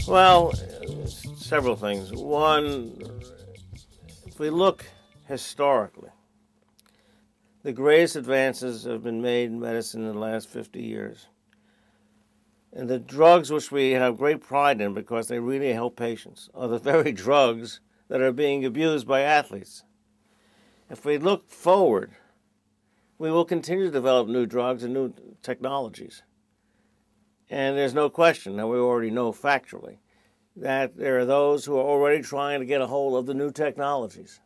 Well, several things. One, if we look historically, the greatest advances have been made in medicine in the last 50 years. And the drugs which we have great pride in because they really help patients are the very drugs that are being abused by athletes. If we look forward, we will continue to develop new drugs and new technologies. And there's no question, now we already know factually, that there are those who are already trying to get a hold of the new technologies.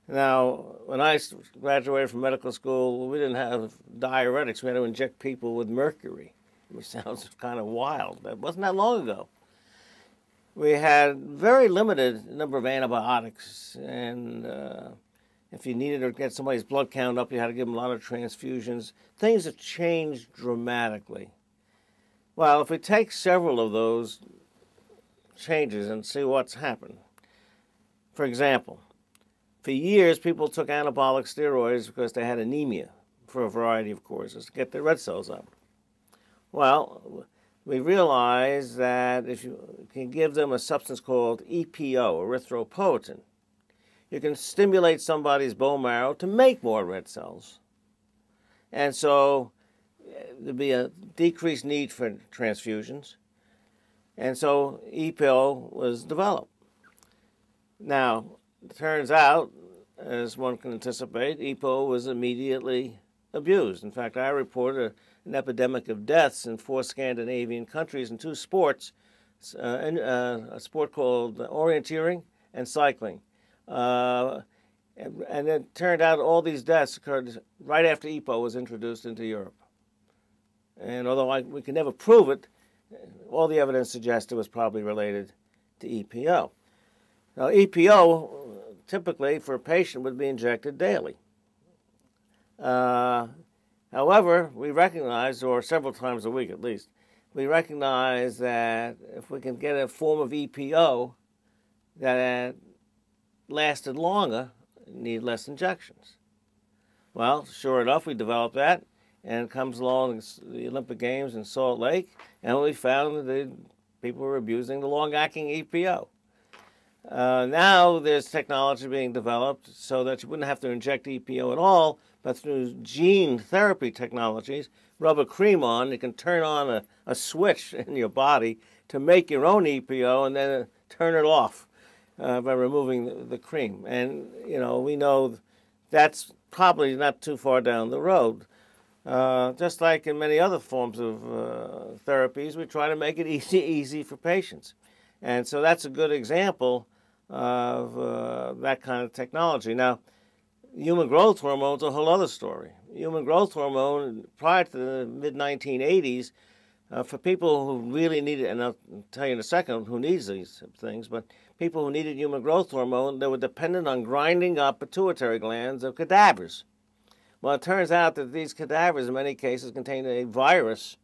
Now, when I graduated from medical school, we didn't have diuretics. We had to inject people with mercury, which sounds kind of wild. That wasn't that long ago. We had very limited number of antibiotics, and if you needed to get somebody's blood count up, you had to give them a lot of transfusions. Things have changed dramatically. Well, if we take several of those changes and see what's happened. For example, for years people took anabolic steroids because they had anemia for a variety of causes to get their red cells up. Well, we realized that if you can give them a substance called EPO, erythropoietin, you can stimulate somebody's bone marrow to make more red cells. And so there'd be a decreased need for transfusions. And so EPO was developed. Now, it turns out, as one can anticipate, EPO was immediately abused. In fact, I reported an epidemic of deaths in 4 Scandinavian countries in 2 sports, a sport called orienteering and cycling. And it turned out all these deaths occurred right after EPO was introduced into Europe. And although we could never prove it, all the evidence suggests it was probably related to EPO. Now, EPO, typically for a patient, would be injected daily. However, we recognize, or several times a week at least, we recognize that if we can get a form of EPO that lasted longer, need less injections. Well, sure enough, we developed that, and it comes along the Olympic Games in Salt Lake, and we found that people were abusing the long-acting EPO. Now there's technology being developed so that you wouldn't have to inject EPO at all, but through gene therapy technologies, rub a cream on, you can turn on a switch in your body to make your own EPO and then turn it off by removing the cream. And, you know, we know that's probably not too far down the road. Just like in many other forms of therapies, we try to make it easy for patients. And so that's a good example of that kind of technology. Now, human growth hormone is a whole other story. Human growth hormone, prior to the mid-1980s, for people who really needed, and I'll tell you in a second who needs these things, but people who needed human growth hormone, they were dependent on grinding up pituitary glands of cadavers. Well, it turns out that these cadavers, in many cases, contain a virus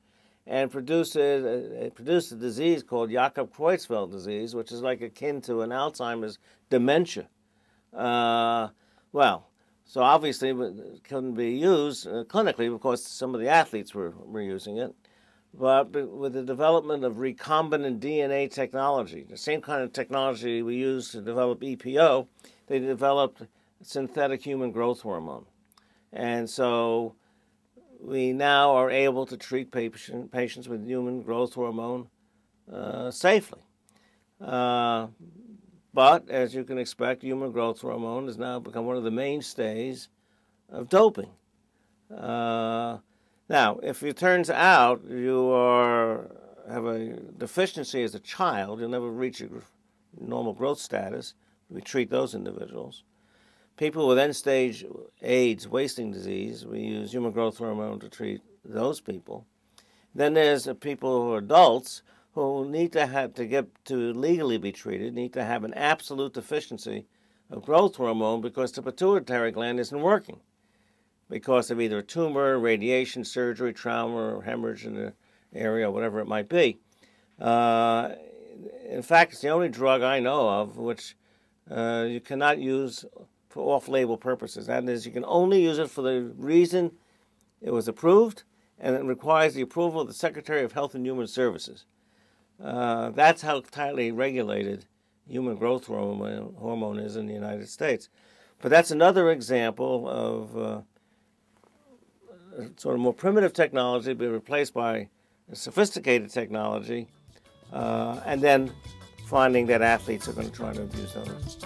and produced a disease called Jakob-Creutzfeldt disease, which is like akin to an Alzheimer's dementia. So obviously it couldn't be used clinically because some of the athletes were using it. But with the development of recombinant DNA technology, the same kind of technology we use to develop EPO, they developed synthetic human growth hormone. And so we now are able to treat patients with human growth hormone safely. But as you can expect, human growth hormone has now become one of the mainstays of doping. Now, if it turns out you have a deficiency as a child, you'll never reach your normal growth status. We treat those individuals. People with end-stage AIDS, wasting disease, we use human growth hormone to treat those people. Then there's people who are adults who need to get to legally be treated, need to have an absolute deficiency of growth hormone because the pituitary gland isn't working because of either a tumor, radiation, surgery, trauma, or hemorrhage in the area, whatever it might be. In fact, it's the only drug I know of which you cannot use for off-label purposes. That is, you can only use it for the reason it was approved and it requires the approval of the Secretary of Health and Human Services. That's how tightly regulated human growth hormone is in the United States. But that's another example of sort of more primitive technology being replaced by sophisticated technology, and then finding that athletes are going to try to abuse those.